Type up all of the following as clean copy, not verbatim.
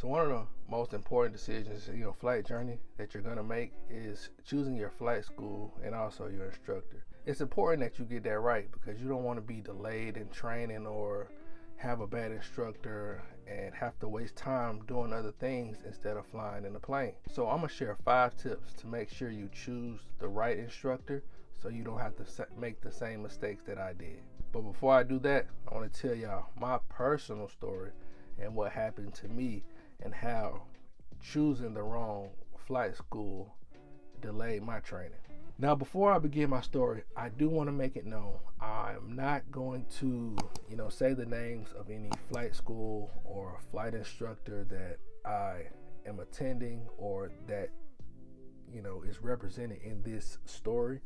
So one of the most important decisions, flight journey that you're gonna make is choosing your flight school and also your instructor. It's important that you get that right because you don't want to be delayed in training or have a bad instructor and have to waste time doing other things instead of flying in the plane. So I'm gonna share 5 tips to make sure you choose the right instructor so you don't have to make the same mistakes that I did. But before I do that, I want to tell y'all my personal story and what happened to me and how choosing the wrong flight school delayed my training. Now, before I begin my story, I do want to make it known I'm not going to, say the names of any flight school or flight instructor that I am attending or that, is represented in this story.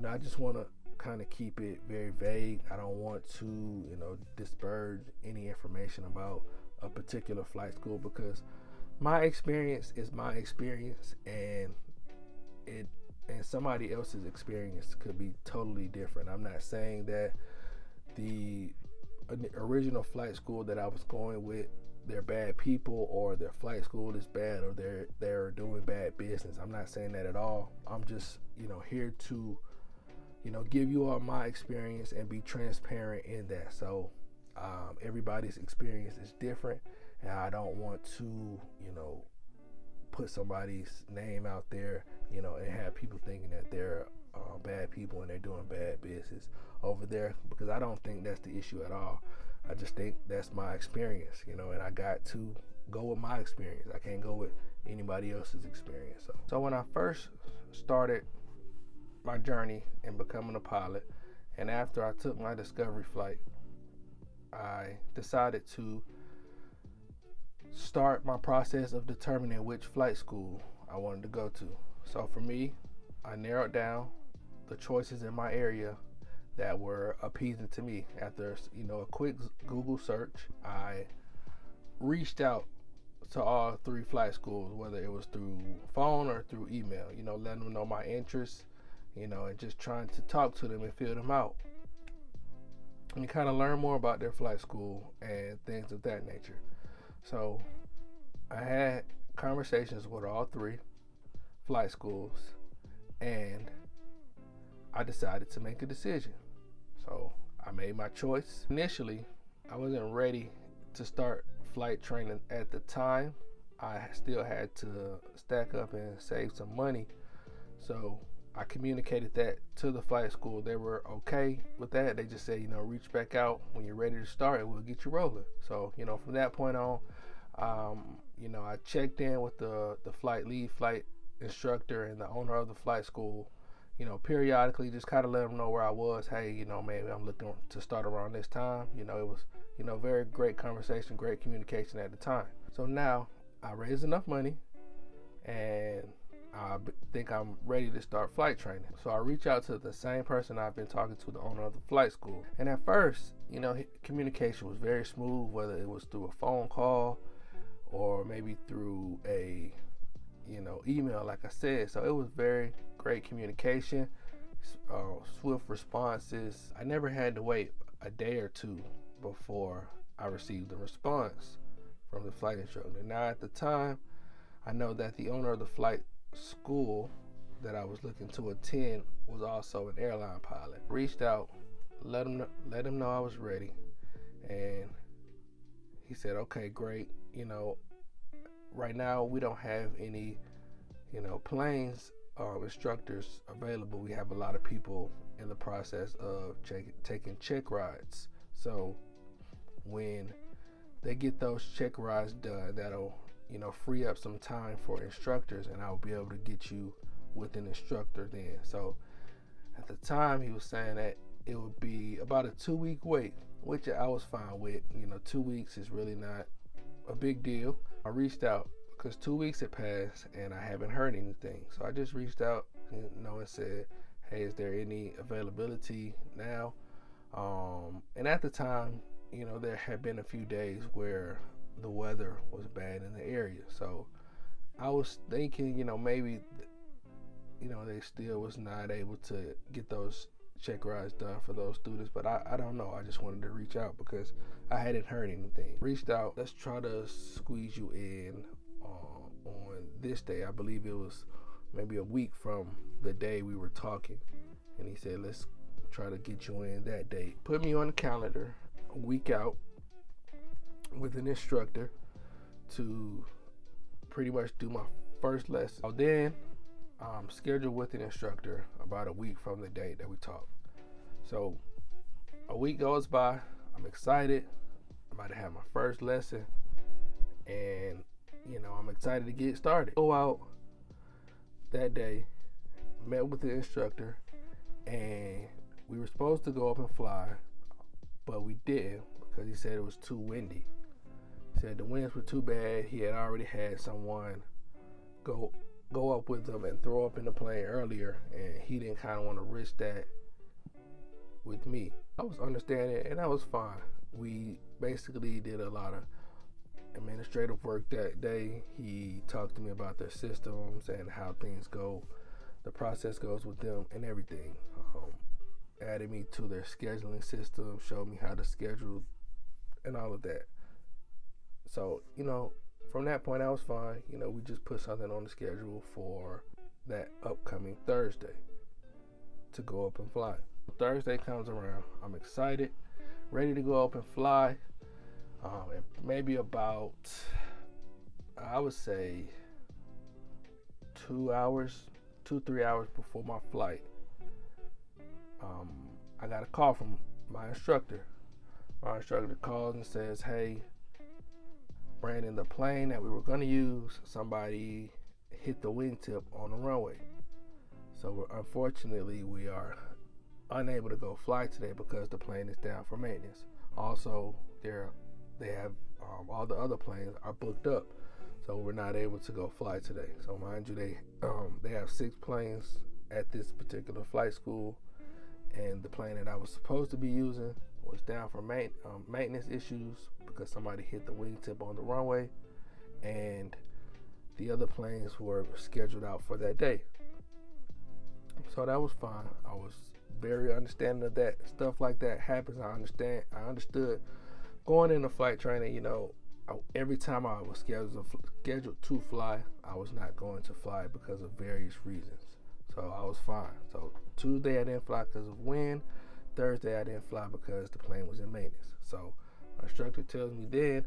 I just want to kind of keep it very vague. I don't want to, disparage any information about a particular flight school because my experience is my experience and somebody else's experience could be totally different. I'm not saying that the original flight school that I was going with, they're bad people or their flight school is bad or they're doing bad business. I'm not saying that at all. I'm just, here to, give you all my experience and be transparent in that. So everybody's experience is different, and I don't want to, put somebody's name out there, and have people thinking that they're bad people and they're doing bad business over there, because I don't think that's the issue at all. I just think that's my experience, and I got to go with my experience. I can't go with anybody else's experience. So when I first started my journey in becoming a pilot, and after I took my discovery flight, I decided to start my process of determining which flight school I wanted to go to. So for me, I narrowed down the choices in my area that were appeasing to me. After a quick Google search, I reached out to all 3 flight schools, whether it was through phone or through email, letting them know my interests, and just trying to talk to them and feel them out and kind of learn more about their flight school and things of that nature. So I had conversations with all 3 flight schools and I decided to make a decision. So I made my choice. Initially, I wasn't ready to start flight training at the time. I still had to stack up and save some money. So I communicated that to the flight school. They were okay with that. They just said, reach back out when you're ready to start and we'll get you rolling. So, from that point on, I checked in with the lead flight instructor and the owner of the flight school, periodically, just kind of let them know where I was. Hey, maybe I'm looking to start around this time. It was, very great conversation, great communication at the time. So now I raised enough money and I think I'm ready to start flight training. So I reach out to the same person I've been talking to, the owner of the flight school. And at first, communication was very smooth, whether it was through a phone call or maybe through a, email, like I said. So it was very great communication, swift responses. I never had to wait a day or two before I received a response from the flight instructor. Now at the time, I know that the owner of the flight school that I was looking to attend was also an airline pilot. Reached out, let him know I was ready, and he said, okay, great. Right now we don't have any, planes instructors available. We have a lot of people in the process of taking check rides. So when they get those check rides done, that'll free up some time for instructors, and I'll be able to get you with an instructor then. So at the time, he was saying that it would be about a 2-week wait, which I was fine with. 2 weeks is really not a big deal. I reached out because 2 weeks had passed and I haven't heard anything. So I just reached out, and said, hey, is there any availability now? And at the time, there had been a few days where the weather was bad in the area. So I was thinking, maybe, they still was not able to get those check rides done for those students, but I don't know. I just wanted to reach out because I hadn't heard anything. Reached out. Let's try to squeeze you in on this day. I believe it was maybe a week from the day we were talking, and he said let's try to get you in that day. Put me on the calendar a week out with an instructor to pretty much do my first lesson. So then scheduled with an instructor about a week from the date that we talked. So a week goes by. I'm excited. I'm about to have my first lesson, and I'm excited to get started. Go out that day, met with the instructor, and we were supposed to go up and fly, but we didn't because he said it was too windy. He said the winds were too bad. He had already had someone go up with them and throw up in the plane earlier, and he didn't kind of want to risk that with me. I was understanding, and that was fine. We basically did a lot of administrative work that day. He talked to me about their systems and how things go, the process goes with them and everything. Added me to their scheduling system, showed me how to schedule and all of that. So, from that point, I was fine. We just put something on the schedule for that upcoming Thursday to go up and fly. Thursday comes around. I'm excited, ready to go up and fly. And maybe about, I would say, 3 hours before my flight, I got a call from my instructor. My instructor calls and says, hey, Brandon, the plane that we were going to use, somebody hit the wingtip on the runway. So unfortunately, we are unable to go fly today because the plane is down for maintenance. Also, they have all the other planes are booked up, so we're not able to go fly today. So mind you, they have 6 planes at this particular flight school, and the plane that I was supposed to be using was down for maintenance issues because somebody hit the wingtip on the runway, and the other planes were scheduled out for that day. So that was fine. I was very understanding of that. Stuff like that happens. I understood going into flight training. Every time I was scheduled to fly, I was not going to fly because of various reasons. So I was fine. So Tuesday I didn't fly because of wind. Thursday I didn't fly because the plane was in maintenance. So my instructor tells me then,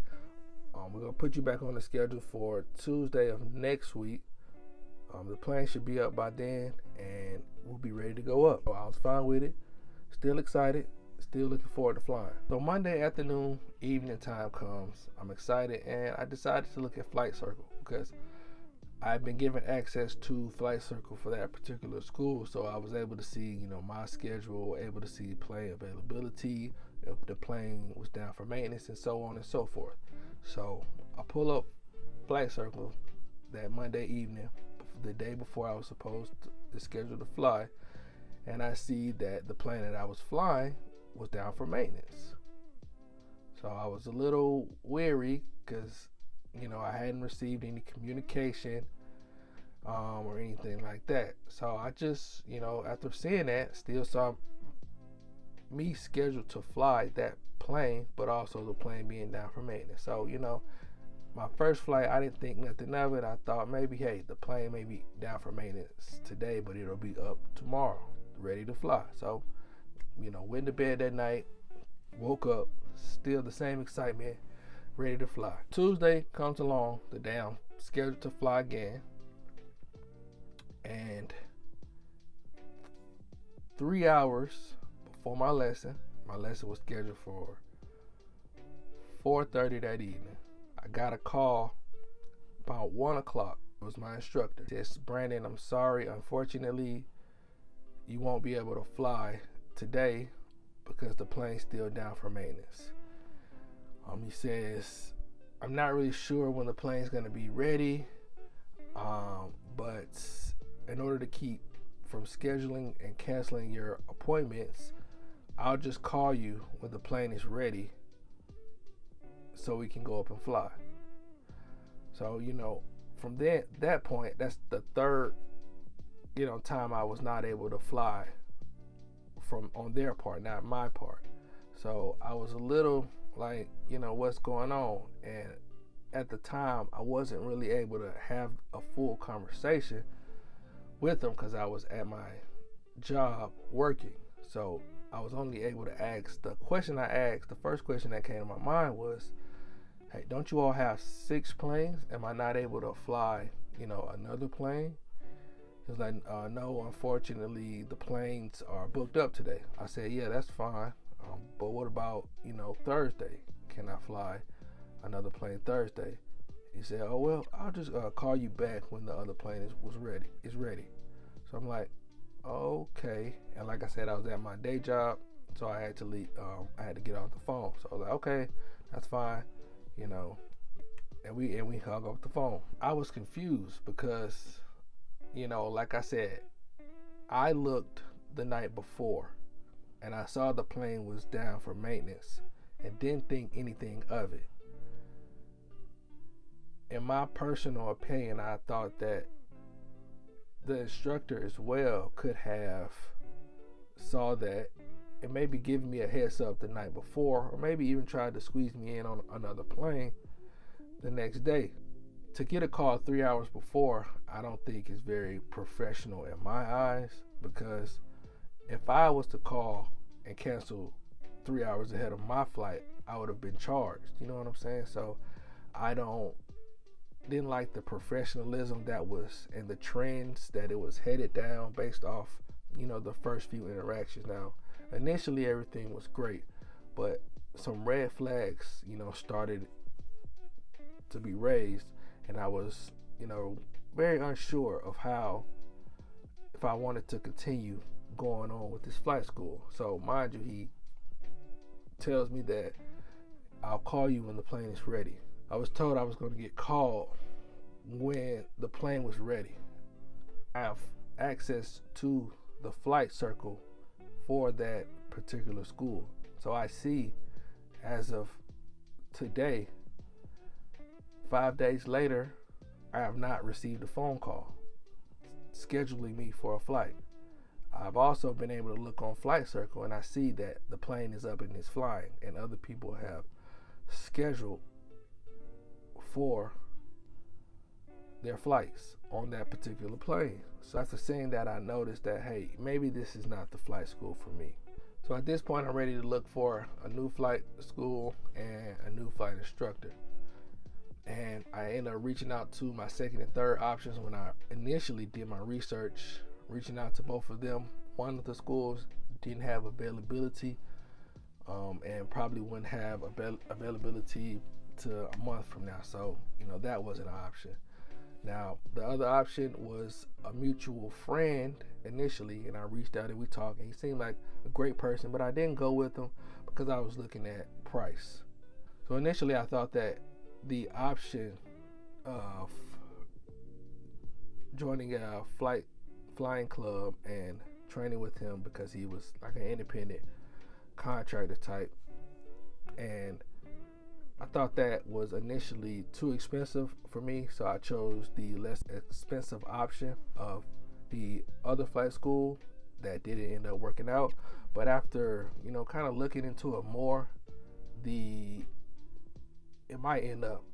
we're going to put you back on the schedule for Tuesday of next week. The plane should be up by then, and we'll be ready to go up. So I was fine with it, still excited, still looking forward to flying. So Monday afternoon, evening time comes. I'm excited, and I decided to look at Flight Circle because I've been given access to Flight Circle for that particular school, so I was able to see, my schedule, able to see plane availability, if the plane was down for maintenance, and so on and so forth. So I pull up Flight Circle that Monday evening, the day before I was supposed to schedule to fly, and I see that the plane that I was flying was down for maintenance. So I was a little weary because I hadn't received any communication or anything like that. So I just, after seeing that, still saw me scheduled to fly that plane, but also the plane being down for maintenance. So, my first flight, I didn't think nothing of it. I thought maybe, hey, the plane may be down for maintenance today, but it'll be up tomorrow, ready to fly. So, went to bed that night, woke up, still the same excitement, ready to fly. Tuesday comes along, the day I'm scheduled to fly again, and 3 hours before my lesson was scheduled for 4:30 that evening. I got a call about 1 o'clock. It was my instructor. He says, Brandon, I'm sorry. Unfortunately, you won't be able to fly today because the plane's still down for maintenance. He says, I'm not really sure when the plane's going to be ready, but in order to keep from scheduling and canceling your appointments, I'll just call you when the plane is ready so we can go up and fly. So, from that point, that's the third, time I was not able to fly from on their part, not my part. So I was a little like, what's going on? And at the time, I wasn't really able to have a full conversation with them because I was at my job working. So I was only able to ask the question I asked. The first question that came to my mind was, hey, don't you all have 6 planes? Am I not able to fly, another plane? He was like, no, unfortunately, the planes are booked up today. I said, yeah, that's fine. But what about, Thursday? Can I fly another plane Thursday? He said, oh, well, I'll just call you back when the other plane is ready. So I'm like, okay. And like I said, I was at my day job, so I had to leave. I had to get off the phone. So I was like, okay, that's fine, And we hung up the phone. I was confused because, like I said, I looked the night before and I saw the plane was down for maintenance and didn't think anything of it. In my personal opinion, I thought that the instructor as well could have saw that and maybe given me a heads up the night before, or maybe even tried to squeeze me in on another plane the next day. To get a call 3 hours before, I don't think is very professional in my eyes, because if I was to call and cancel 3 hours ahead of my flight, I would have been charged. You know what I'm saying? So I didn't like the professionalism that was and the trends that it was headed down based off, the first few interactions. Now, initially everything was great, but some red flags, started to be raised, and I was, very unsure of if I wanted to continue going on with this flight school. So mind you, he tells me that I'll call you when the plane is ready. I was told I was going to get called when the plane was ready. I have access to the flight circle for that particular school. So I see, as of today, 5 days later, I have not received a phone call scheduling me for a flight. I've also been able to look on Flight Circle and I see that the plane is up and is flying, and other people have scheduled for their flights on that particular plane. So that's the thing that I noticed that, hey, maybe this is not the flight school for me. So at this point, I'm ready to look for a new flight school and a new flight instructor. And I ended up reaching out to my second and third options when I initially did my research, reaching out to both of them. One of the schools didn't have availability and probably wouldn't have availability to a month from now. So, that was an option. Now, the other option was a mutual friend initially, and I reached out and we talked, and he seemed like a great person, but I didn't go with him because I was looking at price. So initially I thought that the option of joining a flying club and training with him, because he was like an independent contractor type, and I thought that was initially too expensive for me, so I chose the less expensive option of the other flight school that didn't end up working out. But after, kind of looking into it more, it might end up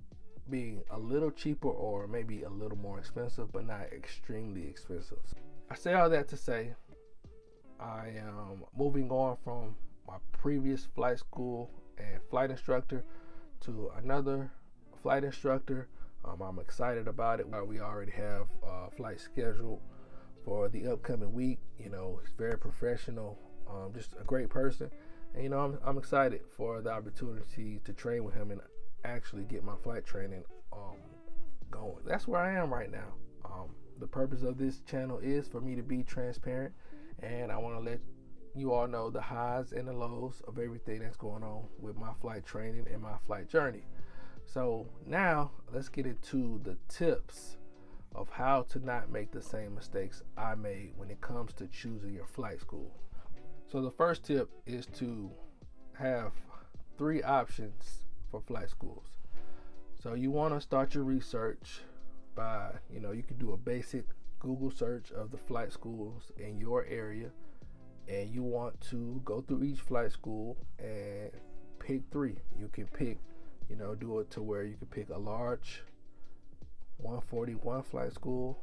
being a little cheaper or maybe a little more expensive, but not extremely expensive. I say all that to say I am moving on from my previous flight school and flight instructor to another flight instructor. I'm excited about it. We already have a flight scheduled for the upcoming week. He's very professional, just a great person, and I'm excited for the opportunity to train with him and actually get my flight training going. That's where I am right now. The purpose of this channel is for me to be transparent, and I want to let you all know the highs and the lows of everything that's going on with my flight training and my flight journey. So now let's get into the tips of how to not make the same mistakes I made when it comes to choosing your flight school. So the first tip is to have 3 options for flight schools. So you want to start your research by, you can do a basic Google search of the flight schools in your area. and you want to go through each flight school and pick 3. You can pick, do it to where you can pick a large 141 flight school,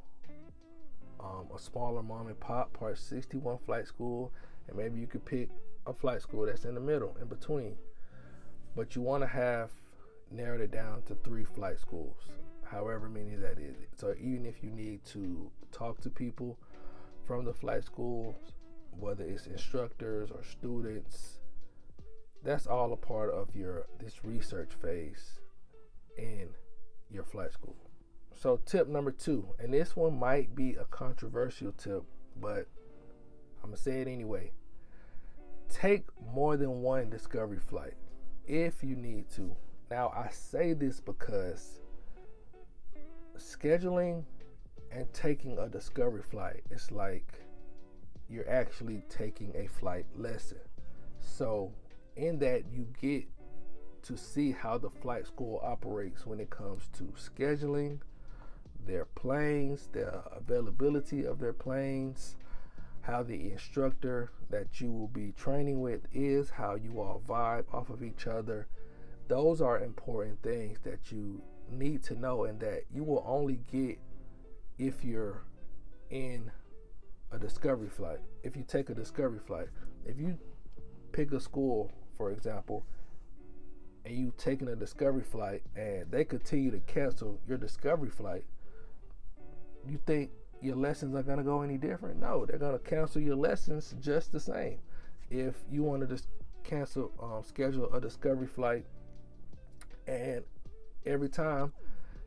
a smaller mom and pop Part 61 flight school, and maybe you could pick a flight school that's in the middle, in between. But you want to have narrowed it down to 3 flight schools, however many that is. So even if you need to talk to people from the flight schools, whether it's instructors or students, that's all a part of this research phase in your flight school. So tip number 2, and this one might be a controversial tip, but I'm gonna say it anyway. Take more than one discovery flight if you need to. Now, I say this because scheduling and taking a discovery flight is like you're actually taking a flight lesson. So in that, you get to see how the flight school operates when it comes to scheduling their planes, the availability of their planes, how the instructor that you will be training with is, how you all vibe off of each other. Those are important things that you need to know, and that you will only get if you're in a discovery flight. If you take a discovery flight, if you pick a school, for example, and you taking a discovery flight and they continue to cancel your discovery flight, you think your lessons are going to go any different? No, they're going to cancel your lessons just the same. If you want to just schedule a discovery flight, and every time,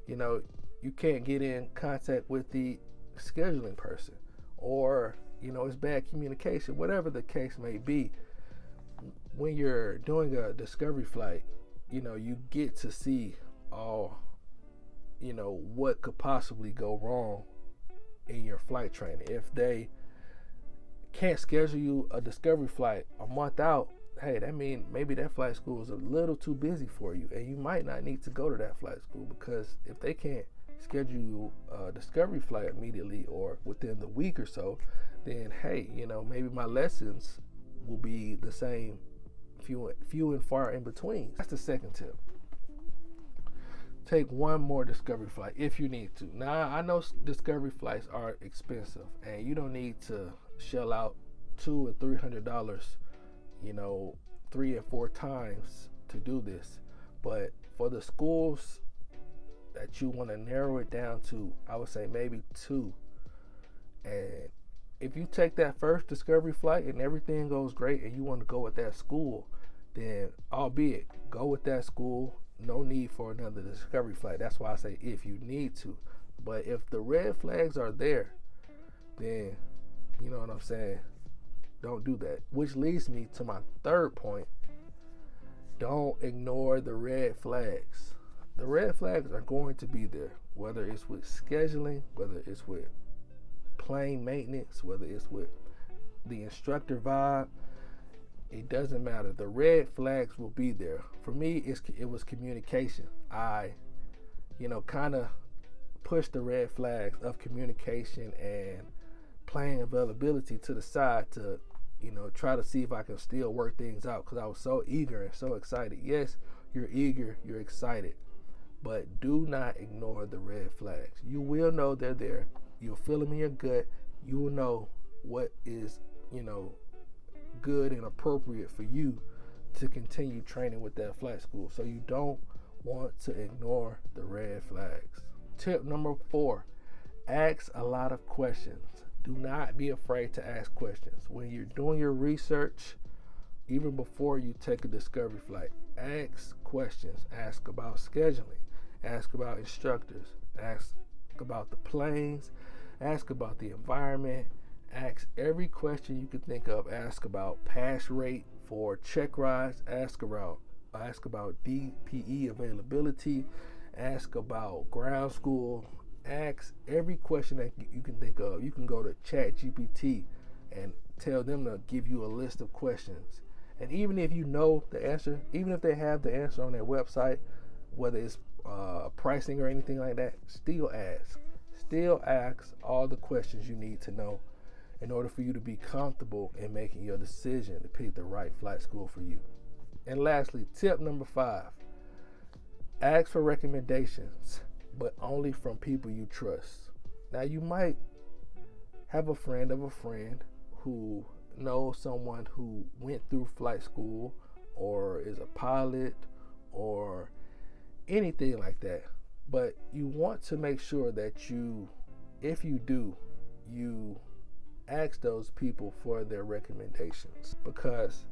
you can't get in contact with the scheduling person, or, it's bad communication, whatever the case may be, when you're doing a discovery flight, you get to see all, what could possibly go wrong in your flight training. If they can't schedule you a discovery flight a month out, hey, that means maybe that flight school is a little too busy for you, and you might not need to go to that flight school, because if they can't schedule you a discovery flight immediately or within the week or so, then hey, maybe my lessons will be the same, few and far in between. That's the second tip. Take one more discovery flight if you need to. Now, I know discovery flights are expensive, and you don't need to shell out $200 and $300, 3 and 4 times to do this. But for the schools that you want to narrow it down to, I would say maybe 2. And if you take that first discovery flight and everything goes great and you want to go with that school, then albeit go with that school. No need for another discovery flight. That's why I say if you need to. But if the red flags are there, then you know what I'm saying, don't do that. Which leads me to my third point. Don't ignore the red flags. The red flags are going to be there, whether it's with scheduling, whether it's with plane maintenance, whether it's with the instructor vibe. It doesn't matter. The red flags will be there. For me, it was communication. I, kind of pushed the red flags of communication and plane availability to the side to, try to see if I can still work things out, because I was so eager and so excited. Yes, you're eager, you're excited, but do not ignore the red flags. You will know they're there. You'll feel them in your gut. You will know what is, good and appropriate for you to continue training with that flight school. So you don't want to ignore the red flags. Tip number 4, ask a lot of questions. Do not be afraid to ask questions. When you're doing your research, even before you take a discovery flight, ask questions. Ask about scheduling. Ask about instructors. Ask about the planes. Ask about the environment. Ask every question you can think of. Ask about pass rate for check rides. Ask about DPE availability. Ask about ground school. Ask every question that you can think of. You can go to ChatGPT and tell them to give you a list of questions. And even if you know the answer, even if they have the answer on their website, whether it's pricing or anything like that, still ask. Still ask all the questions you need to know. in order for you to be comfortable in making your decision to pick the right flight school for you. And lastly, tip number 5, ask for recommendations, but only from people you trust. Now, you might have a friend of a friend who knows someone who went through flight school or is a pilot or anything like that. But you want to make sure that you, if you do, you ask those people for their recommendations, because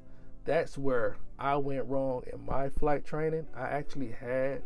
that's where I went wrong in my flight training. I actually had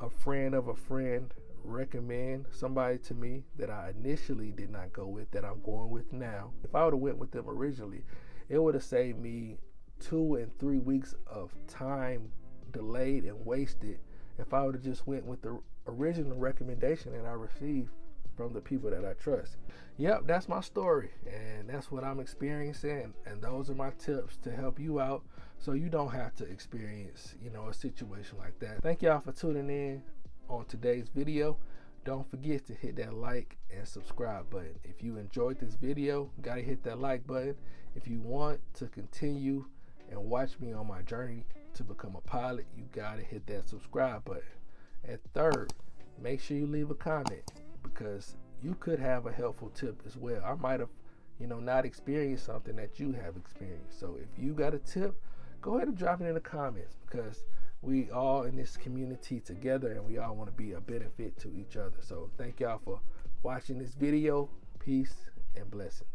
a friend of a friend recommend somebody to me that I initially did not go with, that I'm going with now. If I would have went with them originally, it would have saved me 2 and 3 weeks of time delayed and wasted if I would have just went with the original recommendation that I received from the people that I trust. Yep, that's my story, and that's what I'm experiencing, and those are my tips to help you out so you don't have to experience, a situation like that. Thank y'all for tuning in on today's video. Don't forget to hit that like and subscribe button. If you enjoyed this video, you gotta hit that like button. If you want to continue and watch me on my journey to become a pilot, you gotta hit that subscribe button. And third, make sure you leave a comment, because you could have a helpful tip as well. I might have, not experienced something that you have experienced. So if you got a tip, go ahead and drop it in the comments, because we all in this community together and we all want to be a benefit to each other. So thank y'all for watching this video. Peace and blessings.